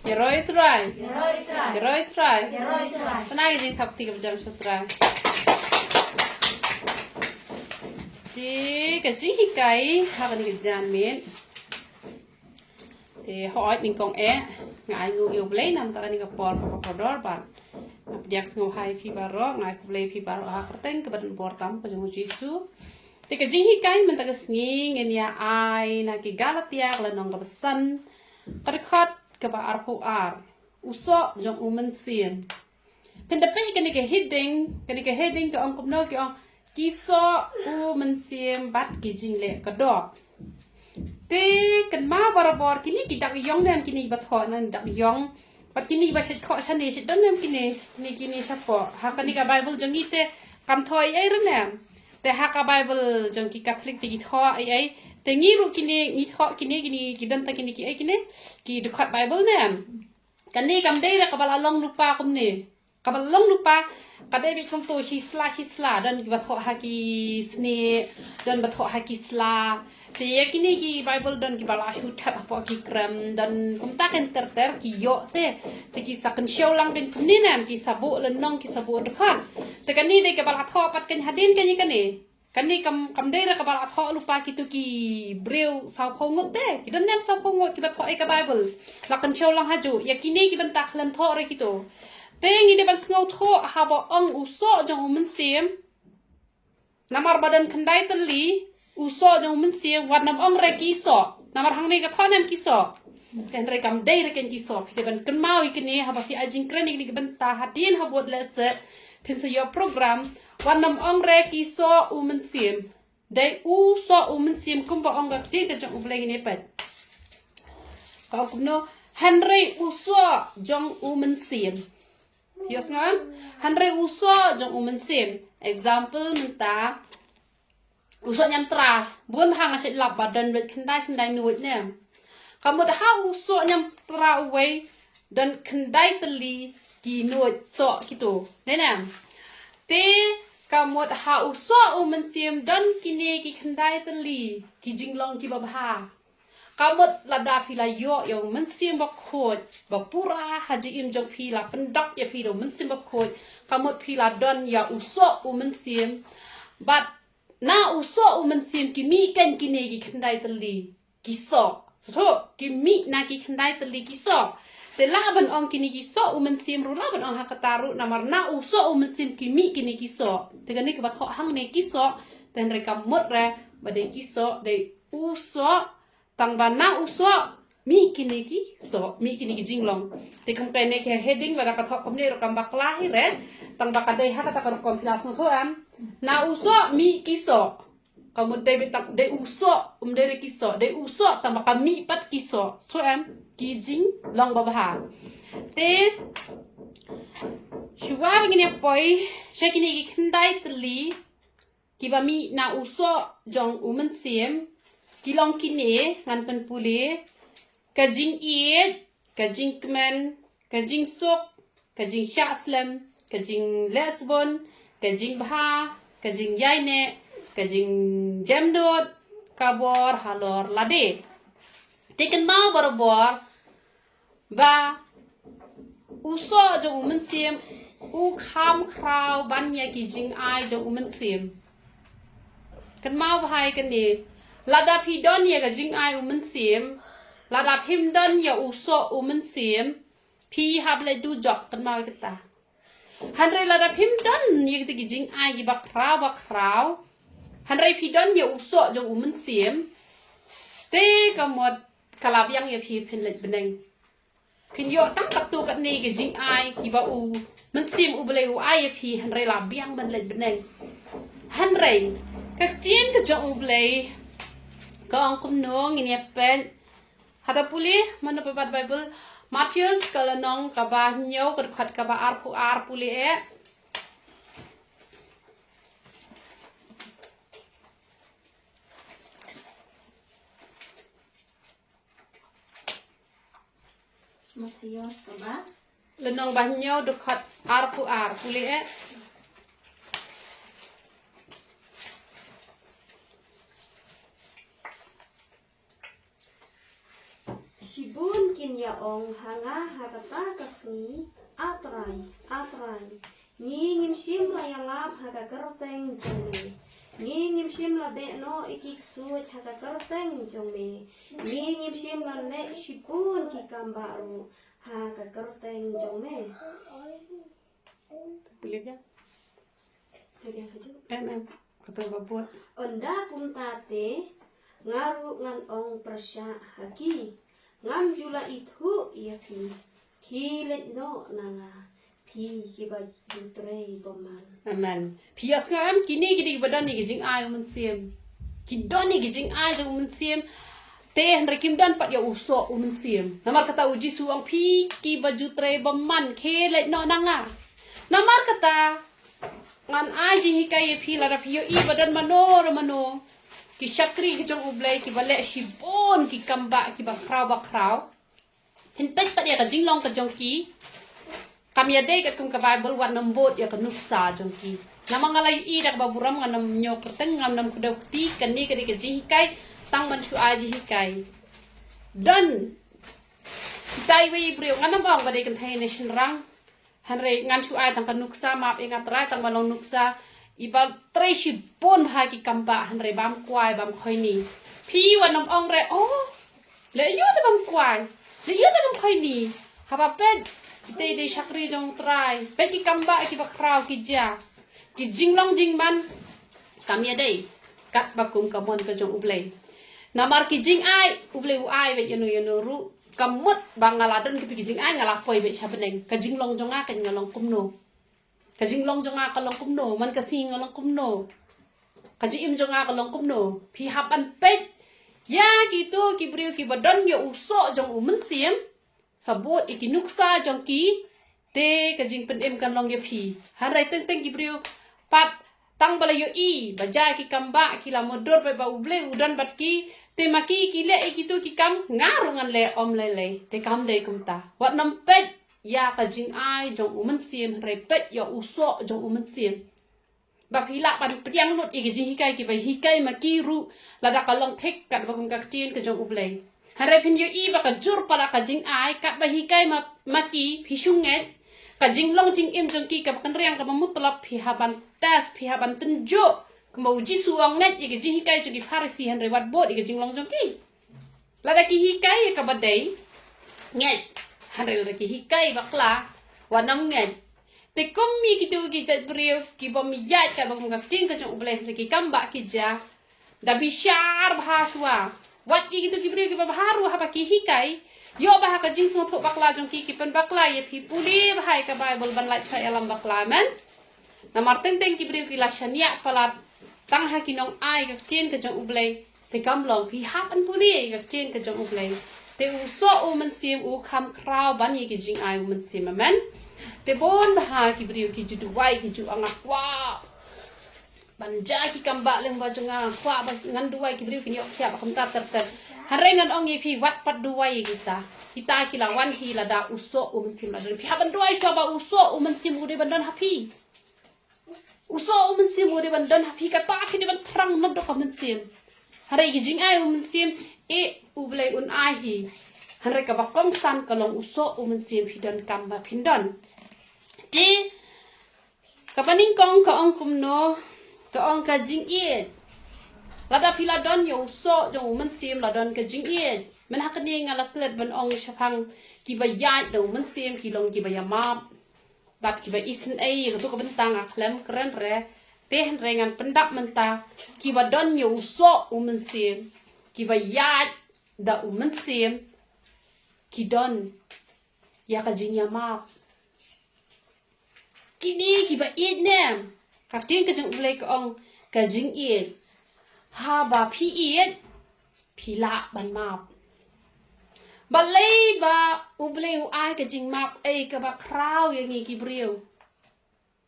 Yeroi try. Yeroi try. Yeroi try. Yeroi try. Pernah izin thap tiga jam try. Thì cái chính cái hai bên cái jam miến. Thì hỏi mình còn ngài ngủ yêu lấy nằm tại cái por đor bạn. Dia ngủ hai phi baro ngài cũng lấy phi baro ha perteng ke badan portam ke jung Yesu. Thì cái chính cái mình ta cái nghi nghe nia ai na cái Galatia là nong cái pesan. Cái khát ke ba arpu ar. Uso jong umen sien. Pendapat cái heading ke ong kumno ke ong kiso umen siem bat ki jingle ke dog. Te kan ma barabor kini kita yong dan kini bat ho nan dak yong pat kini ba set kho sane set dan kini sapo ha kani ka bible jong ite kam thoi ai ren te ha ka bible jong ki catholic ti tho ai te ngi ru kini tho kini kidan ta kini ki ai kini ki dekat bible nem kani kam dei ra ka bala long lupa kum ni ka bala long lupa kadai bi chung to hisla dan ki bat ho ha ki sne dan bat ho ha ki sla thì cái này cái Bible dan cái bala shoot apa cái kram dan kum ta kan ter ki yo te cái sakan show lang kan kum ni nam cái sabu lenong cái sabu dekhan te kan ni de cái bala tho pat kan hadin kan ni kam de ra cái bala tho lupa gitu ki breu sau phongot te ki dan nem sau phongot ki bat tho cái Bible la kan show lang haju ya kini ki ban tak lan tho re gitu te ngi de ban ngau tho ha bo ong uso jong mun sim namar badan khandai tali uso jong mun sim wat nam ong re kiso namar hang ne ka tho nam kiso kan re kam dei re ken kiso phi ban kan mau ikni ha ba fi ajing kren ni ban ta hadin ha bot le se pin se yo program wat nam ong re kiso mun sim dei uso mun sim kum ba ong ga ti ka jong ubleng ni pet ka kum no Henry uso jong mun sim Yes ngan Henry uso jong mun sim example minta usok nyam tra bukan hang asyik lap badan bet kendai nuit nem kamu dah usok nyam tra away dan kendai teli ki nuit sok gitu nenam te kamu dah usok umen sim dan kini ki kendai teli ki jinglong ki babha kamu lada pila yo yang men sim bakot bapura haji im jong pila pendak ya pila men sim bakot kamu pila don ya usok umen sim but na uso umen sim ki mi kan kini ki khandai tali ki so so ki mi na ki khandai tali ki so te laban ong kini ki so umen sim ru laban ong hakataru namar na uso umen sim ki mi kini ki so te gani ke bat ho hang ne ki so ten re kam mot re bade ki so de uso tang ban na uso mi kini ki jinglong te kam kai ne ke heading wala ka thok kom ne ro kam bakla hi re tang bakadai ha kata ka kompilasi so am na uso mi kiso kamu de uso de kiso de uso tambah kami pat kiso so am kijing long babha te shuwa begini poi shakini ki khandai tli ki ba mi na uso jong umen sim ki long kine ngan pen pule kajing iet kajing kmen kajing sok kajing shaslam kajing lesbon kajing bha kajing yaine kajing jamdot kabor halor lade teken mau barobor ba uso jong umen sim u kham kraw banya kijing ai jong umen sim kan mau bhai kan ni lada phi don ya kajing ai umen sim lada phim don ya uso umen sim phi hable du jok kan mau kita Hanrei lada pim don ye ti jing ai gi bakrau Hanrei pi don ye uso jong umen sim te kamot kalab yang ye pi pin let beneng pin yo tang katu kat ni gi jing ai gi ba u men sim u bele u ai ye pi Hanrei lab yang ben let beneng Hanrei ka chin ka jong u bele ka ang kum nong ini pen hata puli mana pepat bible Matius kalau nong kaba nyau kerkat kaba ar puli Matius kaba lenong bah nyau dekat ar puli Shibun in ya ong hanga hakata kasni atrai ni ngim sim la ya lap haka kerteng jome ni ngim sim la be no ikik suit haka kerteng jome ni ngim sim la le sipun ki kambaru haka kerteng jome Boleh kan? Hadiah kaju Em kata buat. onda kumtate ngaru ngan ong persya haki ngam jula itu iya pi kilet no nanga pi kiba jutrei boman Amen. Pias ngam kini gidi badan ni gijing ai mun sim. Kidon ni gijing ai jong mun sim. Teh rekim dan pat ya uso mun sim. Namar kata uji suang pi ki baju tre baman kele no nanga. Namar kata ngan ai ji hikai pi la pi yo i badan mano. Ki syakri ki jong ublai ki balek shibon ki kamba ki bakrau. Hintai pat ya ka jinglong ka jong ki. Kami ada kat kum ke Bible wat nembut ya ke nuksa jongki. Nama ngalai i dak baburam nganam nyok kerteng nganam kuda ukti kani kadi ke jihikai tang man aji hikai. Dan dai we brio nganam bang badai kan thai nation rang. Hanre ngan ai tang kan nuksa map ingat rai tang balong nuksa ibal treshi pon haki kamba hanre bam kwai bam khoini. Pi wanam ong re oh le yo da bam kwai. Le yo da bam khoini. Haba ped Day syakri jong try. Bagi kamba ki bakrau ki ja. Ki jinglong jingman. Kami adai. Kat bakum kamon ke jong ublay. Namar ki jing ai. Ublay uai be yanu ru. Kamut bangaladon kitu ki jing ai ngalapoi be sabeneng. Ka jinglong jong a kan ngalong kumno. Ka jinglong jong a kalong kumno. Man ka sing ngalong kumno. Ka jim jong a kalong kumno. Pi hapan pet. Ya gitu ki brio ki badan ya usok jong umen sim. Sabut iki nuksa jongki te kajing pendem kan long ye phi harai teng ki brio pat tang bala yo i baja ki kamba ki la modor pe ba uble udan bat ki te maki ki le iki tu ki kam ngarungan le om le te kam de kumta wat nam pet ya kajing ai jong umen sim harai pet ya uso jong umen sim ba phila pan pediang lut iki jing hikai ki ba hikai maki ru lada kalong thek kat ba kum ka tin ka jong uble Harai pin yo i ba ka jur para ka jing ai kat ba hikai maki phisunget ka jing long jing im jong ki ka kan riang ka mutlap phi haban tas phi haban tunjo ka mau ji suang net i ka jing hikai jong ki farisi han rewat bot i ka jing long jong ki lada ki hikai ka badai nget han re lada ki hikai bakla wanam nget te kommi ki tu ki jat brio ki bom yat ka bom ka tin ka jong uble ki kamba ki ja da bishar bahaswa Wat gitu kibri kiba baharu haba ki hikai yo bah ka jing so thok bakla jong ki pen bakla ye phi puli bahai ka Bible ban lai chai alam bakla men namar teng kibri ki la shania palat tang ha ki nong ai ka chen ka jong ublei te kam long phi hap an puli ka chen ka jong ublei te u so u man sim u kham kraw ban ye ki jing ai u man sim men te bon bah kibri ki judu wai ki ju anga wow Banja ki kamba leng baju nga kwa ba ngan duai ki brio ki yok sia ba kam ta ter harengan ong ye pi wat pat duai kita ki lawan hi lada uso sim la pi haban duai so ba uso sim ude bandan hapi uso sim ude bandan hapi kata ki de ban trang nam do kam sim hare ki jing ai sim e ublei un ai hi hare ka ba kong san kalong uso sim hidan kamba pindon ti kapaning kong ka ong kumno ka ong ka jing iet lada pila don yo so jong man sim la don ka jing iet man hakani ngala klet ban ong shapang ki ba yat do man sim ki long ki ba yama bat ki ba isen ai ka to ka bentang a klem kren re te rengan pendak menta ki ba don yo so man sim ki ba yat da man sim ki don ya ka jing yama kini ki ba iet nem Kak tin ka jeng ulai ka ong ka jing iet ha ba phi iet phi la ban map balai ba ublei u ai ka jing map ai ka ba kraw yang ngi ki brio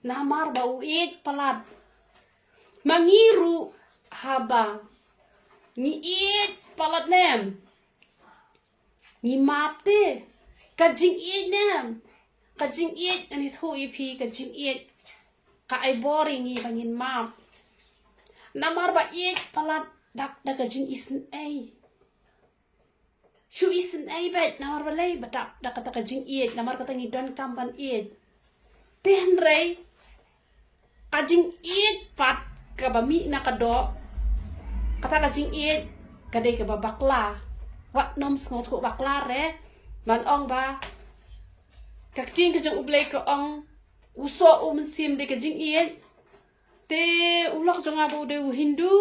namar ba u iet palat mangiru ha ba ni iet palat nem ni map te ka jing iet nem ka jing iet ani thu i phi ka jing iet ka ai boring ni bangin map namar ba iet palat dak jing isen ai shu isin ai bet namar balai badak dak kata ka jing iet namar kata ngidon kamban iet ten rei ka jing iet pat ka ba mi na ka do kata ka jing iet ka dei ka ba bakla wat nom sngot ko bakla re man ong ba ka jing ka jong ublei ka ong uso sim de ka jing iet te ulok jong abu de Hindu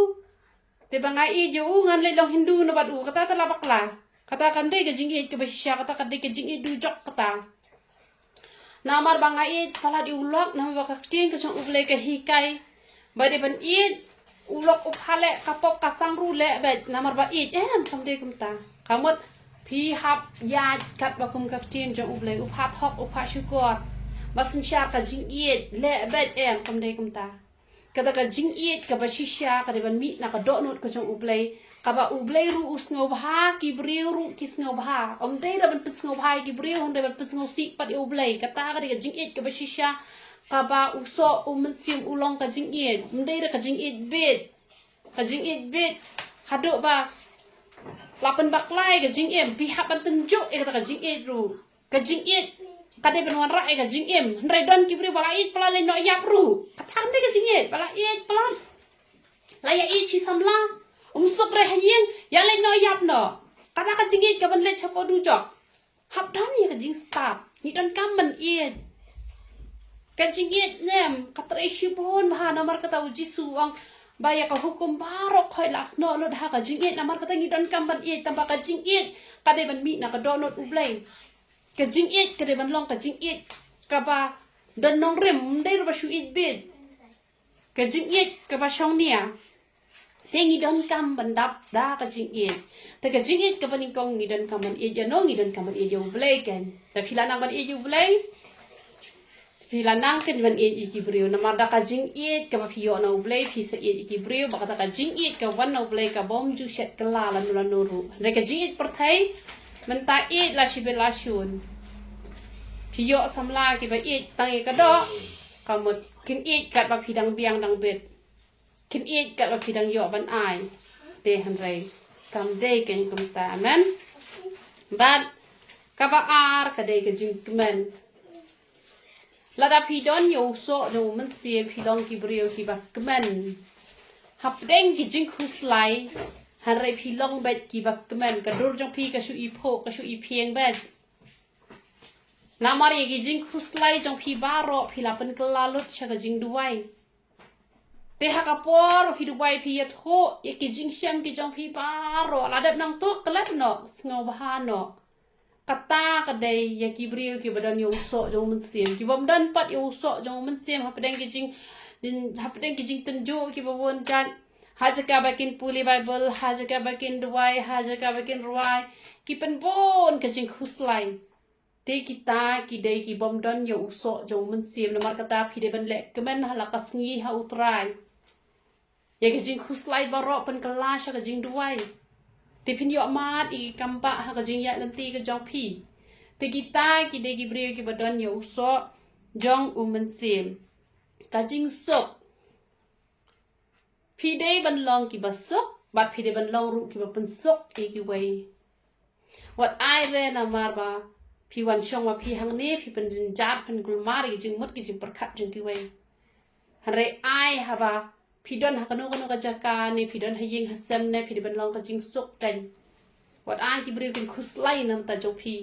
te bangai i jo ngan le long Hindu no badu kata ta bakla kata kan de ka jing iet ka ba sha kata ka de ka jing iet du jok kata namar bangai i pala di ulok namar ba ka jing ka jong ublei ka hikai ba de ban iet ulok uphale kapok kasang rule bet namar ba iet kam de kum ta kamot phi hap ya kat ba kum ka jing jong ublei uphat hok upha shukor basin sha ka jing iet le bet kam de kum ta kata ka jing iet ka ba shisha ka de ban mi na ka do not ka jong ublei ka ba ublei ru usngau bha ki briu ru ki snau bha de da ban pitsngau bha ki briu hon de ban pitsngau si pat ublei kata ka de ka jing iet ka ba shisha ka ba uso sim ulong ka jing iet de da ka jing iet bet ka jing iet bet hado ba lapan baklai ka jing em pi hap ban tunjuk kata ka jing iet ru ka jing iet kade benwan ra ka jing em ndai don ki bri bala it pala le no yap ru kata de ka jing iet bala it pala la ya it chi samla sok re hayeng ya le no yap no kata ka jing iet ka ban le chapo du jok hap dan ya ka jing start ni don kam ban iet ka jing iet nem katre shibon ba namar kata uji suang baya ka hukum barok khoi las no lo da ka jing iet namar kata ni don kam ban iet tamba ka jing iet kade ban mi na ka donot ublei ka jing iet kade ban long ka jing iet ka ba don nong rem dei ro ba shu iet bet ka jing iet ka ba shong nia te ngi don kam ban dap da ka jing iet te ka jing iet ka ban kong ngi don kam ban iet ya no ngi don kam ban iet yo ublei ken ta phila nang ban iet yo ublei phila nang ken ban iet iki brio namar da ka jing iet ka ba phio na ublei phi sa iet iki brio ba kata ka jing iet ka wan na ublei ka bom ju shet kala la nuru re ka jing iet perthai menta iet la shi be la shun phio samla ki ba iet tang ka do kamut kin iet kat ba phidang biang dang bet kin iet kat ba phidang yo ban ai te han rei kam de ken kum ta amen ban ka ba ar ka de ka jing kmen lada phi don yo so no man sie phi long ki brio ki ba kmen hap deng ki jing khuslai han rei phi long bet ki ba kmen ka dur jong phi ka shu i pho ka shu i phieng bet namari ki jing khuslai jong phi baro phi la pen kala lut cha ka jing duai te ha ka por phi duai phi ya tho e ki jing sham ki jong phi baro la dap nang to klat no sngo ba no kata kadai ya ki brio ki badan yo so jong mun sim ki bom dan pat yo so jong mun sim ha padang ki jing din ha padang ki jing tunjo ki bawon jan ha jaka bakin puli bible ha jaka bakin duai ha jaka bakin ruai ki pen bon ka jing khuslai te kita ki dei ki bom dan yo so jong mun sim namar kata phi de ban le kemen hala kasngi ha utrai ya ki jing khuslai baro pen kala sha ka jing duai te phin yo mat I kampa ha ka jing ya lanti ka jong phi te kita ki de ki brio ki badan yo so jong men sim ka jing sok phi de ban long ki ba sok bat phi de ban long ru ki ba pen sok ki wei wat ai re na mar ba phi wan shong wa phi hang ne phi pen jin jar pen gul mari jing mut ki jing perkhat jing ki wei hare ai ha ba phi don ha kanu ka jaka ne phi don ha ying ha sem ne phi de ban long ka jing sok kan wat ai ki brio kin khuslai nam ta jong phi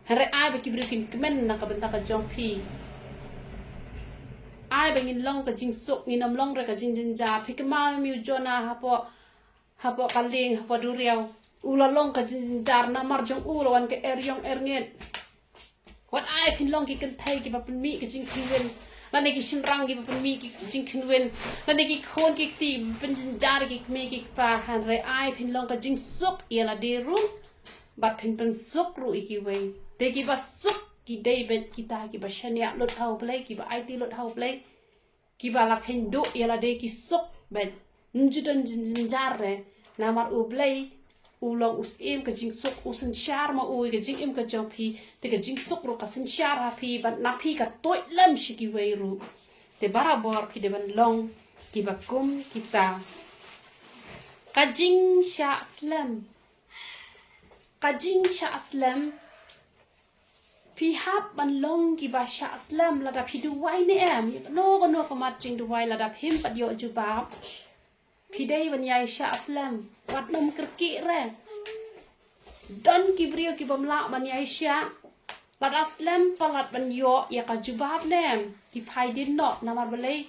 hare ai ba ki brio kin kmen na ka ban ta ka jong phi ai ba ngin long ka jing sok ni nam long ra ka jing jin ja phi ka ma mi jona ha po kaling ha po duriao ula long ka jing jar na mar jong ula wan ka yong nget wat ai phin long ki kan thai ki ba pen mi ka jing khwen la ne ki shin rang ki ba pen mi ki jing khwen la ne ki khon ki ti pen jin jar ki me ki pa han re ai phin long ka jing sok ya la de ru bat phin pen sok ru iki wei de ki ba sok ki dei bet kita ki ba shania lot hau play ki ba it lot hau play ki ba la khen do ya la de ki sok bet njudan jin jar re namar u play ulong usim ka jing sok usin shar ma ui ka jing im ka jong phi te ka jing sok ru ka sin shar ha phi ban na phi ka toy lam shi ki wei ru te barabor phi de ban long ki ba kum kita ka jing sha slam kajing sya aslam pihap ban long ki ba sya aslam ladap hiduai ne em no kamat jing duai ladap him pat yo jubab pidai ban yai sya aslam wat nom kerki re don ki brio ki bam la ban yai sya lad aslam palat ban yo ya ka jubab nem ki phai din no namar balai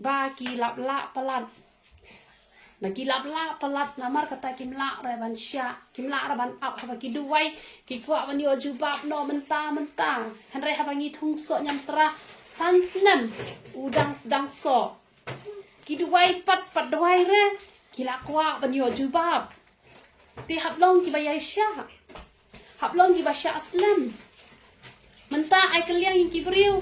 ba ki lap la palat bagi lap la palat namar kata kim la re ban sya kim la ra ban ap ha ki duai ki kwa ban yo jubab no menta han re ha bangi thung so nyam tra san snem udang sedang so ki duai pat duai re ki la kwa ban yo jubab ti hab long ki ba yai sya hab long ki ba sya aslam menta ai kalian yang ki beriu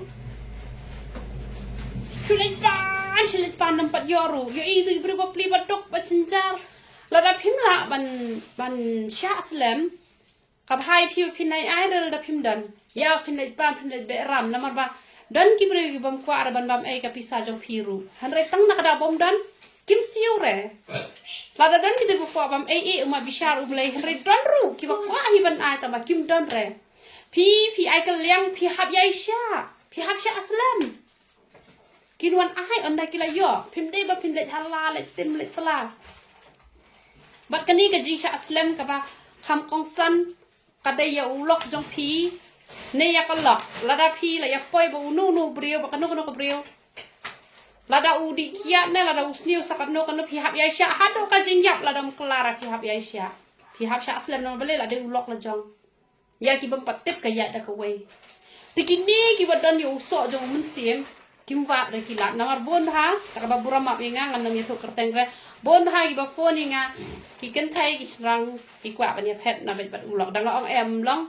sulit pan nampat yoru yo itu beri bapli batok bacenjar lada pimla ban sya aslam kap hai piu pinai ai lada pim dan ya pinai pan pinai be ram lamar ba dan ki beri bam kwa ban bam ai ka pisa jong piru han re tang nak da bom dan kim siu re lada dan kita kwa bam ai uma bishar umlai han re dan ru ki ba kwa hi ban ai ta ba kim dan re pi ai ka liang pi hab yai sya pi hab sya aslam kinuan ai on da kila yo pim de ba pim le hala le tim le tla bat kani ka jing sha aslam ka ba ham kong san ka de ya ulok jong pi ne ya ka lok la da pi la ya poi ba nu brio ba kanu ka brio la da u di kia ne la da usniu sa kanu pi hab ya sha ha do ka jing yap la da klara pi hab ya sha aslam no bale la de ulok la jong ya ki bam patip ka ya da ka wei tikini ki ba don yo so jong mun sim kim wa re kilat namar bon ha ta ba bura ma nga ngan nang yeto kerteng re bon ha ki ba phone nga ki ken thai ki rang ki kwa ba nya phet na bet bat ulok dang ong em long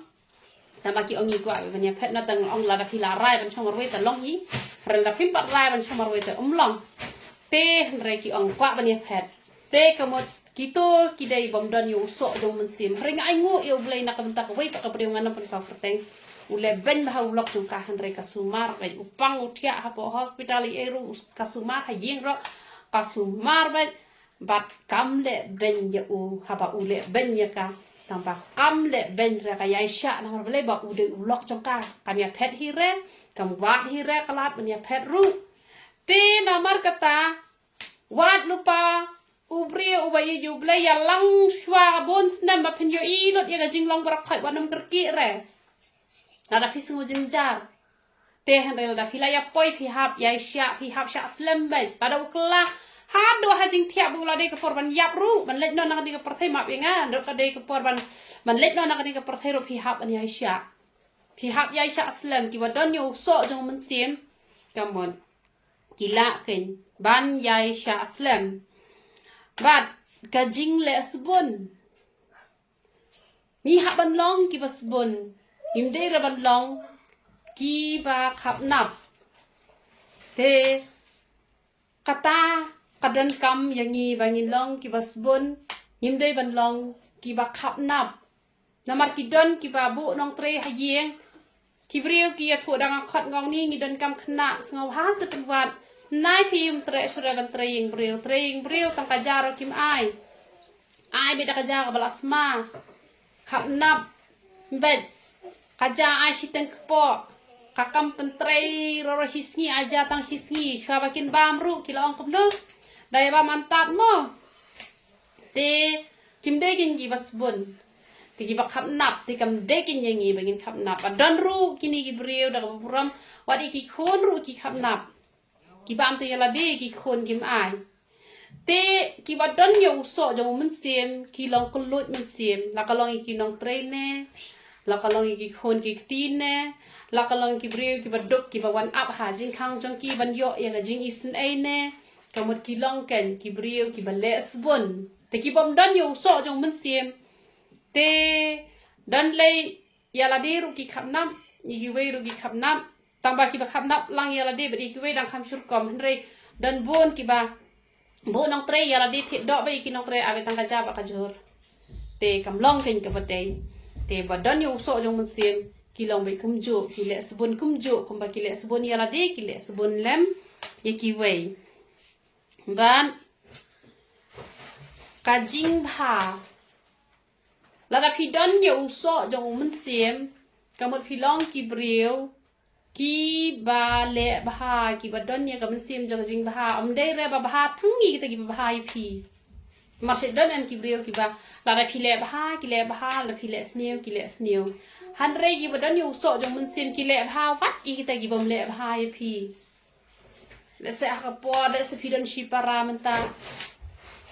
ta ma ki ong yi kwa ba nya phet na tang ong la da phila rai ban chong marwe ta long yi re la phim pat rai ban chong marwe ta long te re ki ong kwa ba nya phet te kamot kito ki dai bom don yo so jong mun sim re nga ai ngu yo blai na ka bentak wei pa ka priu ngan pan ka kerteng ule ben bah ulok jong ka han re kasumar be upang utia ha po hospital i eru kasumar ha yeng ro kasumar be bat kam le ben ya u ha ba ule ben ya ka tamba kam le ben re ka yai sha na har le ba u de ulok jong ka kam ya phet hi re kam wat hi re kalat ben ya phet ru te namar kata wat lupa ubri ubai yu ble ya lang shwa bon snem ba pen yo i not ya ga jing long brak khai wanam kerki re nada pisu jenjar teh handel da pilaya poi pihap ya sya pihap sya aslam bai pada ukla hado hajing tiap bula de ke porban yap ru man let no nak di ke perthai map nga dok ka de ke porban man let no nak di ke perthai ro pihap an ya sya pihap ya sya aslam ki wadon yo so jong men sim kamon kila ken ban ya sya aslam bat kajing le asbun ni haban long ki basbun himde raban long ki ba khap nap te kata kadan kam yangi bangin long ki basbun himde ban long ki ba khap nap namar ki don ki ba bu nong tre hayeng ki brio ki athu dang khot ngong ni ngi don kam khna sngaw ha se wat nai phim tre sura ban treying brio tang kajaro kim ai be da kajaro balasma khap nap bet kaja ai siteng kepo kakam pentrei roro hisngi aja tang hisngi shwa bakin bamru kila ong kumno daya ba mantat mo te kim de gin gi basbun te gi ba khap nap te kam de gin yangi bagin khap nap adan ru kini gi breu da buram wadi ki khon ru ki khap nap ki bam te yala de ki khon kim ai te ki ba don yo so jong mun sim ki long kulut mun sim la ka long ki nong train ne la kalong ki khon ki tin ne la kalong ki breu ki badok ki ba wan up ha jing khang jong ki ban yo ya ga jing isin ai ne kamot ki long ken ki breu ki ba le sbon te ki bom dan yo so jong mun sim te dan le ya la de ru ki khap nam ni ki we ru ki khap nam tamba ki ba khap nam lang ya la de ba di ki we dang kham shur kom re dan bon ki ba bo nong tre ya la de thi do ba ki nong tre ave tang ka ja ba ka jor te kam long ken ka ba te te ba dan yo so jong mun sim ki long bai kum jo ki le sbon kum jo kum ba ki le sbon ya la de ki le sbon lem ye ki wei ban ka jing bha la da phi don ye u so jong mun siem kamot phi long ki breu ki ba le ba ki ba don ye ka mun siem jong jing ba om dei re ba thang gi kita ki ba phi mar se don em ki breu ki ba la da phi le ba ki le ba la phi le sneu ki le sneu han re ki ba don ye u so jong mun siem ki le ba wat i kita ki bom le ba ye phi le se ha po le se phi don shi para menta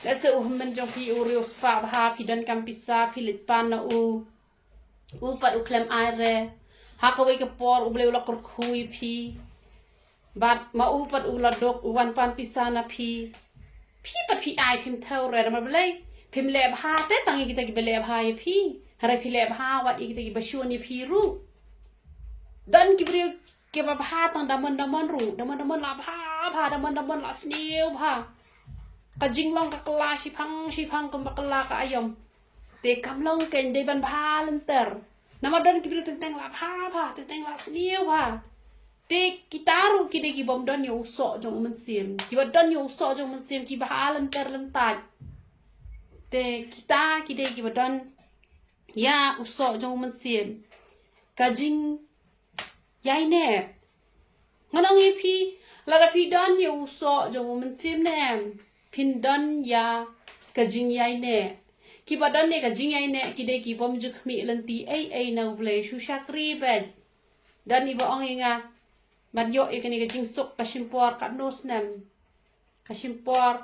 le se u men jong phi u riu spa ba phi don kam pisa phi lit pan na u pat u klem ai re ha ka wei ka por u bleu la kor khui phi bat ma u pat u la dok u wan pan pisa na phi pat phi ai phim thau re ma blei phim le ba te tangi kita ki bele ba ye phi hare phi le ba wa i kita ki ba shu ni phi ru dan ki breu ke ba tang damon ru damon la ba damon la sneu ba ka jinglong ka kala si phang kum ba kala ka ayom te kam long ken de ban ba lenter nama don ki breu teng la ba teng la sneu ba te kitaru ki de ki bom don yo so jong mun sim ki ba don yo so jong mun sim ki ba lenter lentaj te kita ki de ki ba don ya u so jong mun sim ka jing yai ne nganong i phi la da phi don yo so jong mun sim ne phin don ya ka jing yai ne ki ba don ne ka jing yai ne ki de ki bom ju khmi lanti ai na ble shu shakri ben dan ni ba ong inga ban yo e kani ka jing sok ka shimpor ka nos nem ka shimpor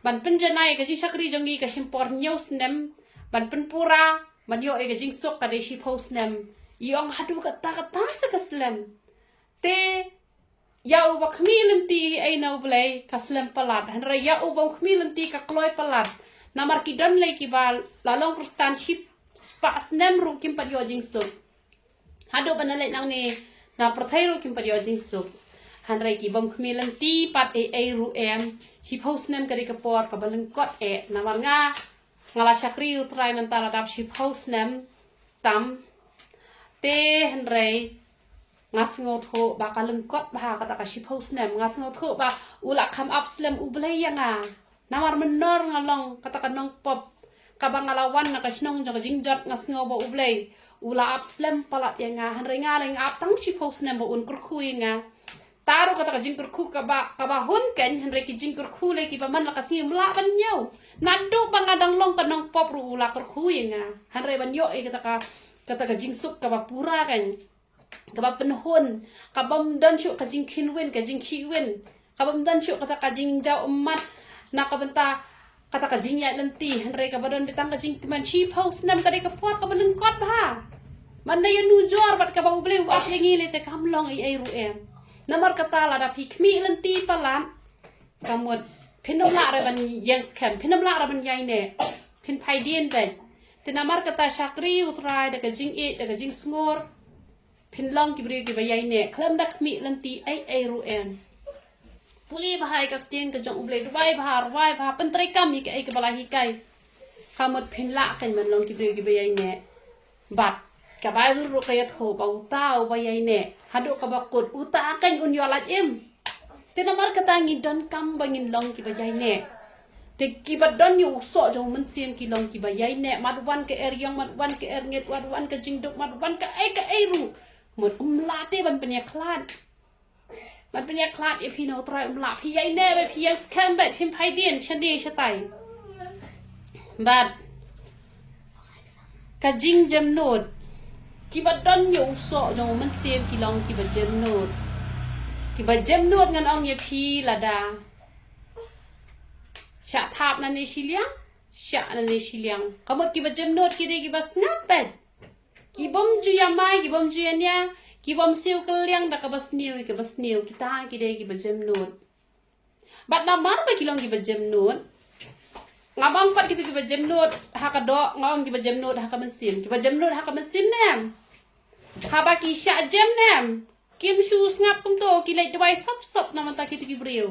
ban penjanai ka jing shakri jongi ka shimpor nyos nem ban penpura ban yo e ka jing sok ka de shi pos nem yong hadu ka ta sa ka slem te ya u ba khmi lanti ai na ble ka slem palat han ra ya u ba khmi lanti ka kloi palat namar ki don le ki bal la long prostan ship spas nem ru kim pa yo jing sok hadu ban le nang ni na prathai ru kim pa yo jing sok han rai ki bom khmi lanti pat ai ru em shi pos nem ka de ka por ka baleng kot e namar nga ngala shakri u trai mentala dap shi pos nem tam te han rai ngas ngo tho ba ka leng kot ba ka ta ka shi pos nem ngas ngo tho ba ula kham up slem u blai yanga namar menor ngalong kata ka nong pop ka bangalawan na ka snong jong jing jot ngas ngo ba u blai ula up slem palat yanga han rai nga leng up tang shi pos nem ba un kur khu yanga taru kata ka jing kur khu ka ba hun ken han rai ki jing kur khu le ki ba man la ka sim la ban nyau nadu bangadang long ka nong pop ru ula kur khu yanga han rai ban yo e kata ka jing suk ka ba pura kan ka ba penhun ka bam dan shu ka jing kinwen ka jing kiwen ka bam dan shu kata ka jing jau umat na ka benta kata ka jing ya lenti han rai ka badan betang ka jing man chi pos nam ka de ka por ka baleng kot ba man na yanu jor bat ka ba ubleu ap yangi le te kam long ai ru em namar kata la da phik mi lenti palan kamot phinom la ra ban yang scam phinom la ra ban yai ne phin phai dien ben te namar kata shakri utrai da ka jing e da ka jing snor phin long ki bri ki ba yai ne khlam dak mi lenti ai ru em puli bahai ka chen ka jong ublei dubai ba pentrai kam mi ka ai ka bala hi kai kamot phin la kan man long ki bri ki ba yai ne bat ka bai ru ka yat ho ba utau ba yai ne hadu ka ba kut uta kan un yo lat em te namar kata ngi don kam bangin long ki ba yai ne te ki ba don yu so jong mun sim ki long ki ba yai ne mat wan ka er yong mat wan ka er nget mat wan ka jing duk mat wan ka ai ru mot la te ban penya klanมันเป็นยาคลาดพี่น้องตรายหลับพี่ยัยแน่ไปพี่ยังสแคมเบ็ดพิมพ์ไพเดียนชันดีชะไตบัดกะจิงเจมโนดกิบัดดอนอยู่โซจงมันเสียมกิลองกิบัดเจมโนดงันอองยาพี่ละดาชะทับนันในชิเลียงชะนันในชิเลียงก็หมดกิบัดเจมโนดกิได้กิบัดสงับเป็ดกิบอมจุยาไม้กิบอมจุยาเนี่ยki bom siu keliang da ka bas niu kita ki de ki bajem nut bat na mar ba kilong ki bajem nut ngabang pat ki bajem nut ha ka do ngong ki bajem nut ha ka mesin ki bajem nut ha ka mesin nem ha ba ki sha jem nem kim shu ngap pung to ki le dwai sop na man ta ki briu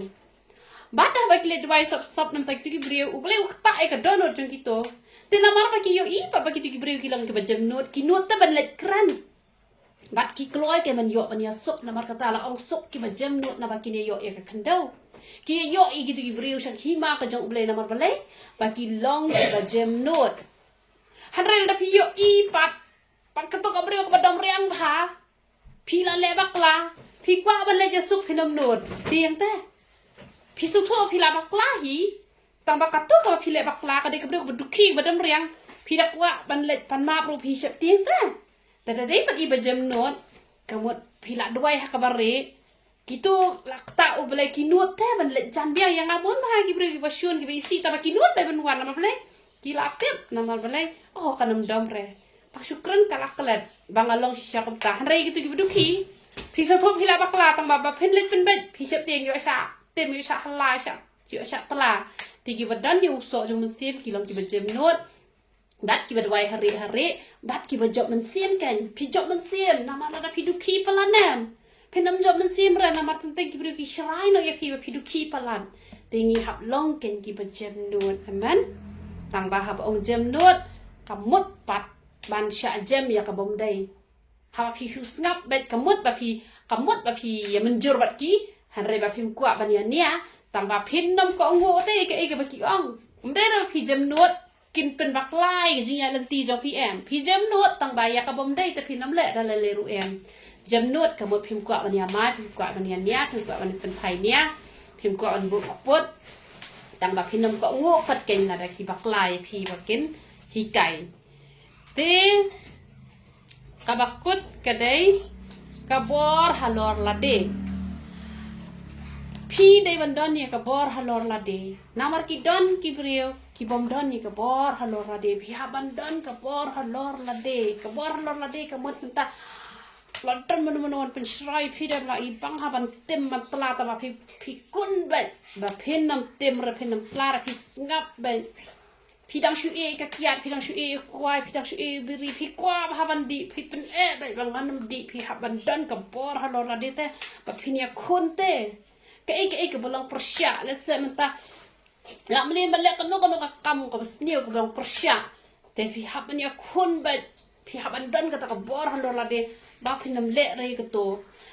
bat da ba ki le dwai sop na ta ki briu u ble u ta e ka do nut jong ki to te na mar ba ki yo i pa ba ki briu ki long ki bajem nut ki nut ta ban le kran bat ki kloy ke man yo ban ya sok na mar kata la ong sok ki ba jam not na ba ki ne yo e ka kandau ki yo i ki briu shak hi ma ka jong ble na mar bale ba ki long ki ba jam not Hanrel da pi yo I pat ketuk abriu ke badom riang bha pi la le bakla pi kwa ban le jasuk pinam nod tiang te pi su tho pi la bakla hi tang bakatu ka pi le bakla ka de abriu ke duki badom riang pi dak wa ban le pan ma pro pi sep tiang te da dei pat I bajem nod kamut pi la duai ha ka bare gitu lakta u bele kinut te ban le jan biang yang abon ha ki abriu ki basyun ki isi ta ba kinut ba ban wan ma bele ki la aktif namal bele oh kanam dom re tak syukran kalak kelet bang along sya kumta hanrei gitu gitu duki pisa thop hila bakla tang baba pen let pen bet pisa tieng yo sya tem yo sya hala sya yo sya tala tigi badan yo so jong mesim ki long ki bajem not bat ki badwai hari bat ki bajok mensim kan pi jok mensim nama la pi duki palanem penam jok mensim ra nama tenteng ki bru ki shrai no ya pi duki palan tingi hap long ken ki bajem not amen tang ba hap ong jem not kamut pat ban sya jem ya ka bom dai ha pi hu snap bet kamut ba pi ya menjur bat ki hanre ba pi kwa ban ya nia tang ba pin nom ko ngo te ke ba ki ong dai ra pi jem not kin pen bak lai ke jinya lenti jong pi jem not tang ba ya ka bom dai te pi nom le da le ru em jem not kamut pi kwa ban ya ma pi kwa ban ya nia pi kwa ban pen pai nia pi kwa ban bu pot tang ba pi nom ko ngo pat ken na da ki bak lai pi ba kin hi kai te kabakut kadai kabor halor lade pi dei bandon ni kabor halor lade namar ki don ki brio ki bom don ni kabor halor lade pi habandon kabor halor lade kamut ta lantan menon pen shrai pi da la I bang haban tem man tla ta pi kun ba penam tem ra penam tla pi ngap ba pi dang shu e ka kiat pi dang shu e kwai pi dang shu e biri pi kwa haban di pi pen ba bang manam di pi haban dan ka bor halor la de te ba pi nia konte ka e bolong persya le se menta la mli balik no ka kam ka sniu ka bolong persya te pi haban nia kon ba pi haban dan ka ta ka bor halor la de ba pi nam le re ka to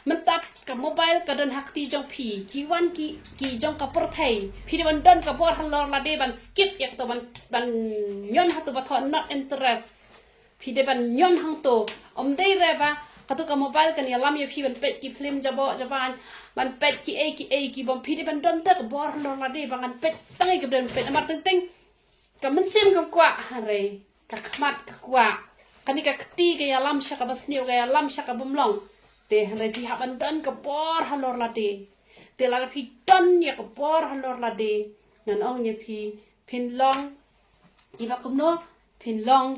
mentap ka mobile ka dan hakti jong pi ki wan ki jong ka por thai pi de ban dan ka bor halor la de ban skip yak to ban nyon hatu ba thon not interest pi de ban nyon hang to dei re ba ka to ka mobile kan ya lam ya pi ban pet ki film jabo jaban ban pet ki ki bom pi de ban dan ta ka bor halor la de ban pet tangai ka dan pet amar teng ka men sim ka kwa hare ka khmat ka kwa kani ka kti ka ya lam sha ka basniu ka ya lam sha ka bomlong te hare pi haban dan ka bor halor la de te la pi dan ya ka bor halor la de nan ong ye pi pin long ki ba kumno pin long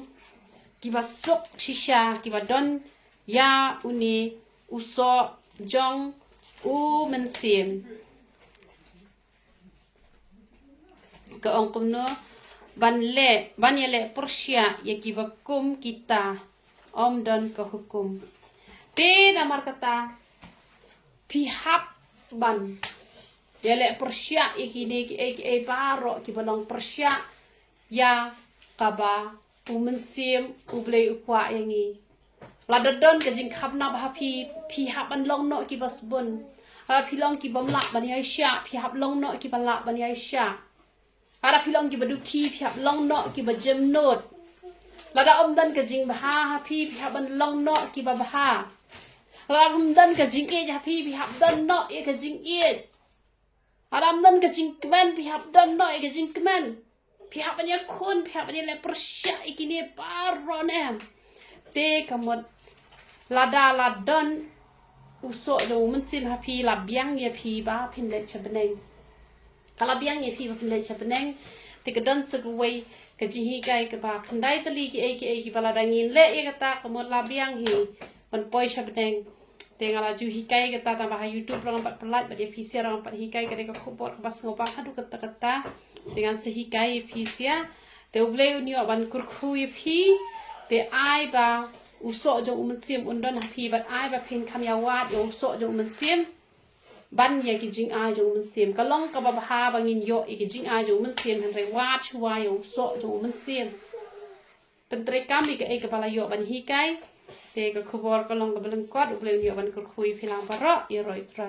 ki ba sok shisha ki ba don ya uni uso jong u mensim ka ong kumno ban ye le persya ye ki ba kum kita om don ka hukum te namar kata pihak ban yele persya ikide ki baro ki balong persya ya kaba umensim ublei ukwa yangi ladadon ka jing khapna ba pihak ban long no ki basbun ala pilong ki bamla ban yaisha pihak long no ki bala ban yaisha ala pilong ki baduki pihak long no ki bajem not lada omdan ka jing baha pihak ban long no ki baha Aram dan ka jing e ja pi hap dan no e ka jing e aram dan ka jing kmen pi hap dan no e ka jing kmen pi hap nya khun pi hap nya le persya ikini paron em te kamot lada ladon uso do mensim hapi labyang ye pi ba pin le chabeneng kala byang ye pi ba pin le chabeneng te ka don segway ka jihi kai ka ba khandai tali ki ki bala dangin le e kata kamot labyang hi on poi chabeneng tengah laju hikai kita tambah YouTube orang empat pelat pada PC orang empat hikai kada ka khobor ka bas ngopak hadu kata dengan sehikai PC ya te ublei unio ban kurkhu pi te ai ba uso jong umensim undon hapi bat ai ba pin kam yawat yo uso jong umensim ban ya ki jing ai jong umensim kalong ka ba ha bangin yo ki jing ai jong umensim han re wat chwa yo uso jong umensim pentre kami ka e ka bala yo ban hikai te ka khobor ka long ka beleng kwat ublei ni ban kur khui philang para i roi tra